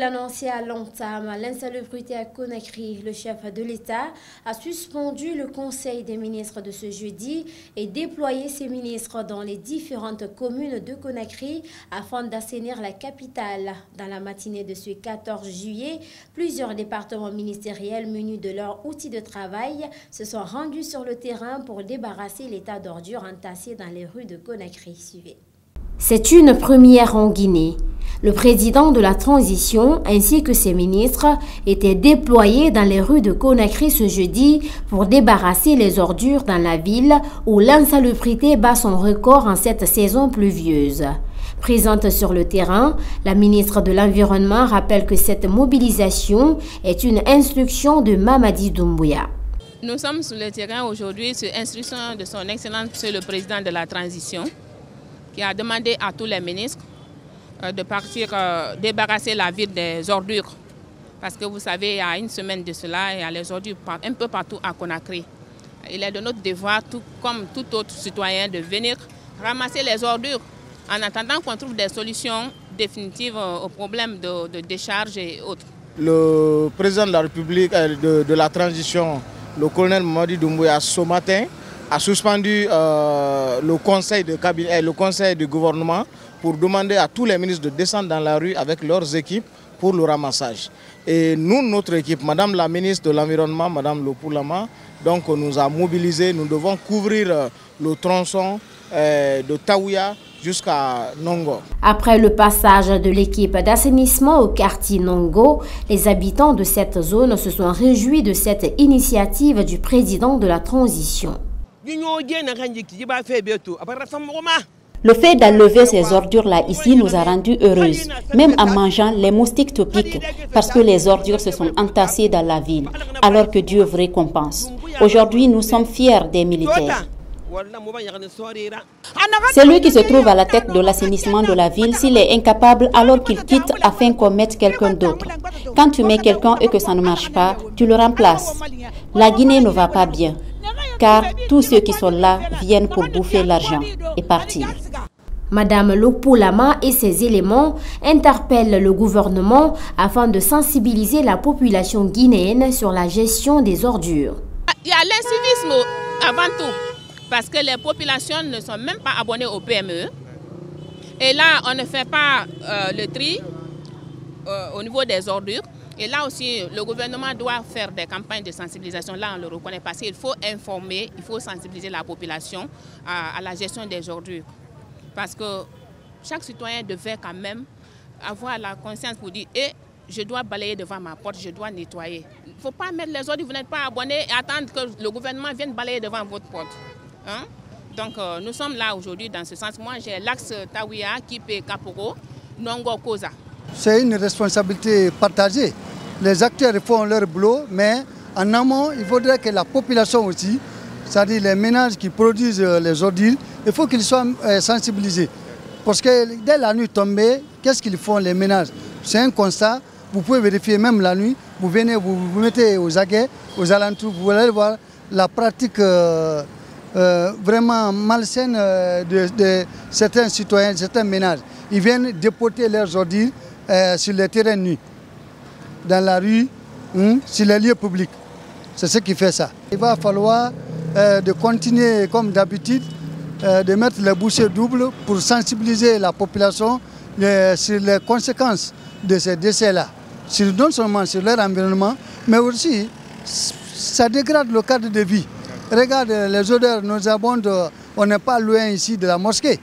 annoncé à l'entame l'insalubrité à Conakry, le chef de l'État a suspendu le Conseil des ministres de ce jeudi et déployé ses ministres dans les différentes communes de Conakry afin d'assainir la capitale. Dans la matinée de ce 14 juillet, plusieurs départements ministériels munis de leurs outils de travail se sont rendus sur le terrain pour débarrasser l'état d'ordures entassés dans les rues de Conakry. Suivez. C'est une première en Guinée. Le président de la transition ainsi que ses ministres étaient déployés dans les rues de Conakry ce jeudi pour débarrasser les ordures dans la ville où l'insalubrité bat son record en cette saison pluvieuse. Présente sur le terrain, la ministre de l'Environnement rappelle que cette mobilisation est une instruction de Mamadi Doumbouya. Nous sommes sur le terrain aujourd'hui sur instruction de son Excellence Monsieur le Président de la transition, qui a demandé à tous les ministres de partir débarrasser la ville des ordures. Parce que vous savez, il y a une semaine de cela, il y a les ordures un peu partout à Conakry. Il est de notre devoir, tout comme tout autre citoyen, de venir ramasser les ordures en attendant qu'on trouve des solutions définitives aux problèmes de décharge et autres. Le président de la République de la transition, le colonel Mamadi Doumbouya, ce matin, a suspendu le conseil de cabinet, le conseil du gouvernement pour demander à tous les ministres de descendre dans la rue avec leurs équipes pour le ramassage. Et nous, notre équipe, Madame la ministre de l'Environnement, Madame Lopoulama, donc nous a mobilisés. Nous devons couvrir le tronçon de Taouya jusqu'à Nongo. Après le passage de l'équipe d'assainissement au quartier Nongo, les habitants de cette zone se sont réjouis de cette initiative du président de la transition. Le fait d'enlever ces ordures-là ici nous a rendus heureuses, même en mangeant les moustiques topiques, parce que les ordures se sont entassées dans la ville, alors que Dieu vous récompense. Aujourd'hui, nous sommes fiers des militaires. Celui qui se trouve à la tête de l'assainissement de la ville, s'il est incapable, alors qu'il quitte afin qu'on mette quelqu'un d'autre. Quand tu mets quelqu'un et que ça ne marche pas, tu le remplaces. La Guinée ne va pas bien, car tous ceux qui sont là viennent pour bouffer l'argent et partir. Madame Lopoulama et ses éléments interpellent le gouvernement afin de sensibiliser la population guinéenne sur la gestion des ordures. Il y a l'incivisme avant tout, parce que les populations ne sont même pas abonnées au PME. Et là, on ne fait pas le tri au niveau des ordures. Et là aussi, le gouvernement doit faire des campagnes de sensibilisation. Là, on le reconnaît parce qu'il faut informer, il faut sensibiliser la population à la gestion des ordures. Parce que chaque citoyen devait quand même avoir la conscience pour dire je dois balayer devant ma porte, je dois nettoyer. Il ne faut pas mettre les ordures, vous n'êtes pas abonné et attendre que le gouvernement vienne balayer devant votre porte. Hein? Donc nous sommes là aujourd'hui dans ce sens. Moi, j'ai l'axe Taouya, Kipé, Kaporo, Nongo, Koza. C'est une responsabilité partagée. Les acteurs font leur boulot, mais en amont, il faudrait que la population aussi, c'est-à-dire les ménages qui produisent les ordures, il faut qu'ils soient sensibilisés. Parce que dès la nuit tombée, qu'est-ce qu'ils font les ménages? C'est un constat, vous pouvez vérifier même la nuit, vous venez, vous mettez aux aguets, aux alentours, vous allez voir la pratique vraiment malsaine de certains citoyens, certains ménages. Ils viennent dépoter leurs ordures sur les terrains nus, dans la rue, sur les lieux publics. C'est ce qui fait ça. Il va falloir de continuer comme d'habitude, de mettre les bouchées doubles pour sensibiliser la population sur les conséquences de ces décès-là. Non seulement sur leur environnement, mais aussi ça dégrade le cadre de vie. Regarde, les odeurs nous abondent, on n'est pas loin ici de la mosquée,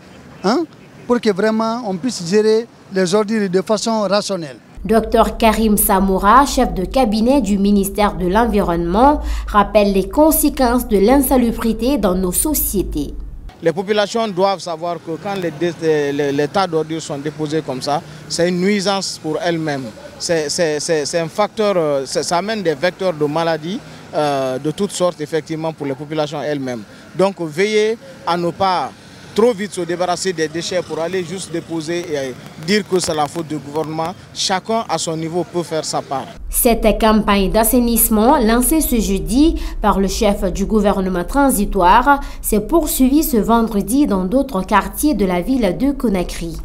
pour que vraiment on puisse gérer les ordures de façon rationnelle. Dr Karim Samoura, chef de cabinet du ministère de l'Environnement, rappelle les conséquences de l'insalubrité dans nos sociétés. Les populations doivent savoir que quand les tas d'ordures sont déposés comme ça, c'est une nuisance pour elles-mêmes. C'est un facteur, ça amène des vecteurs de maladies de toutes sortes effectivement pour les populations elles-mêmes. Donc veillez à ne pas trop vite se débarrasser des déchets pour aller juste déposer et dire que c'est la faute du gouvernement. Chacun à son niveau peut faire sa part. Cette campagne d'assainissement lancée ce jeudi par le chef du gouvernement transitoire s'est poursuivie ce vendredi dans d'autres quartiers de la ville de Conakry.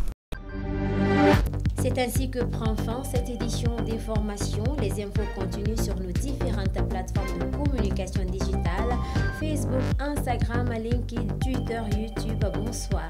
C'est ainsi que prend fin cette édition d'information. Les infos continuent sur nos différentes plateformes de communication digitale, Facebook, Instagram, LinkedIn, Twitter, YouTube. Bonsoir.